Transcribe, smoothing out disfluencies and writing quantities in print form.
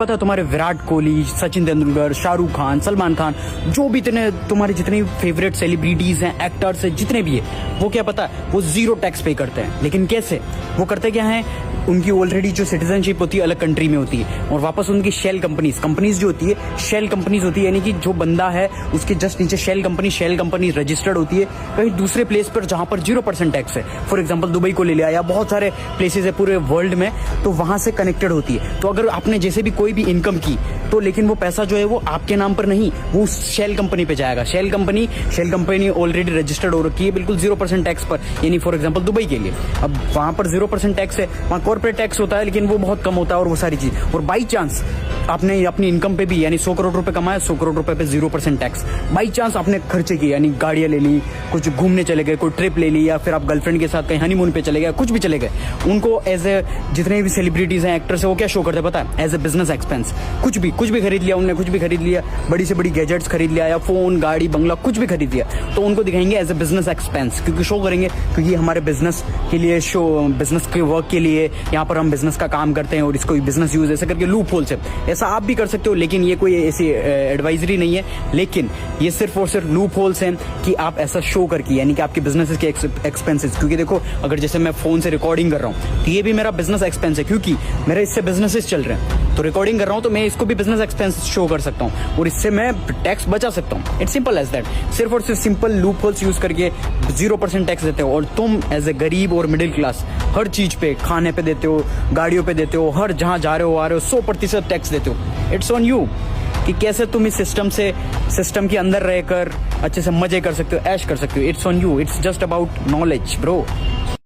पता है तुम्हारे विराट कोहली, सचिन तेंदुलकर, शाहरुख खान, सलमान खान, जो भी तुम्हारे जितने फेवरेट सेलिब्रिटीज हैं, एक्टर्स हैं, जितने भी है, वो क्या पता है, वो जीरो टैक्स पे करते हैं। लेकिन कैसे वो करते क्या है, उनकी ऑलरेडी जो सिटीजनशिप होती है अलग कंट्री में होती है, और वापस उनकी शेल कंपनीज जो होती है, शेल कंपनीज होती है, यानी कि जो बंदा है उसके जस्ट नीचे शेल कंपनी रजिस्टर्ड होती है कहीं दूसरे प्लेस पर जहां पर 0% टैक्स है। फॉर एग्जांपल दुबई को ले लिया, या बहुत सारे प्लेसेस है पूरे वर्ल्ड में, तो वहां से कनेक्टेड होती है। तो अगर आपने जैसे भी कोई भी इनकम की, तो लेकिन वो पैसा जो है वो आपके नाम पर नहीं, वो शेल कंपनी पे जाएगा। शेल कंपनी ऑलरेडी रजिस्टर्ड हो रखी है बिल्कुल 0% टैक्स पर, यानी फॉर एग्जांपल दुबई के लिए। अब वहां पर 0% टैक्स है, वहां कॉर्पोरेट टैक्स होता है लेकिन वो बहुत कम होता है, और वो सारी चीज। और बाई चांस आपने अपनी इनकम पे भी, यानी 100 करोड़ रुपए कमाया, 100 करोड़ रुपए पे 0% टैक्स। बाई चांस आपने खर्चे किए, यानी गाड़ियां ले ली, कुछ घूमने चले गए, कोई ट्रिप ले ली, या फिर आप गर्लफ्रेंड के साथ कहीं हनीमून पे चले गए, कुछ भी चले गए, उनको एज ए जितने भी सेलिब्रिटीज हैं, एक्टर्स है, वो क्या शो करते हैं पता है, एज ए बिजनेस एक्सपेंस। कुछ भी खरीद लिया उन्होंने, कुछ भी खरीद लिया, बड़ी से बड़ी गैजेट्स खरीद लिया, या फोन, गाड़ी, बंगला, कुछ भी खरीद लिया, तो उनको दिखाएंगे एज ए बिजनेस एक्सपेंस, क्योंकि शो करेंगे क्योंकि हमारे बिजनेस के लिए, बिजनेस के वर्क के लिए यहाँ पर हम बिजनेस का काम करते हैं, और इसको बिजनेस यूज ऐसे करके लूप होल से। ऐसा आप भी कर सकते हो, लेकिन ये कोई ऐसी एडवाइजरी नहीं है, लेकिन ये सिर्फ और सिर्फ लूप होल्स हैं कि आप ऐसा शो करके, यानी कि आपके बिजनेस के एक्सपेंसेस। क्योंकि देखो, अगर जैसे मैं फोन से रिकॉर्डिंग कर रहा हूँ, तो ये भी मेरा बिजनेस एक्सपेंस है, क्योंकि मेरे इससे बिजनेसेस चल रहे हैं, तो रिकॉर्डिंग कर रहा हूँ तो मैं इसको भी बिजनेस एक्सपेंस शो कर सकता हूँ, और इससे मैं टैक्स बचा सकता हूँ। It's simple as that. सिर्फ और सिर्फ सिंपल लूप होल्स यूज करके 0% टैक्स देते हो, और तुम एज ए गरीब और मिडिल क्लास हर चीज पे, खाने पे देते हो, गाड़ियों पे देते हो, हर जहां जा रहे हो आ रहे हो 100% टैक्स देते हो। इट्स ऑन यू कि कैसे तुम इस सिस्टम के अंदर रहकर अच्छे से मजे कर सकते हो, ऐश कर सकते हो। It's on you, it's just about knowledge bro.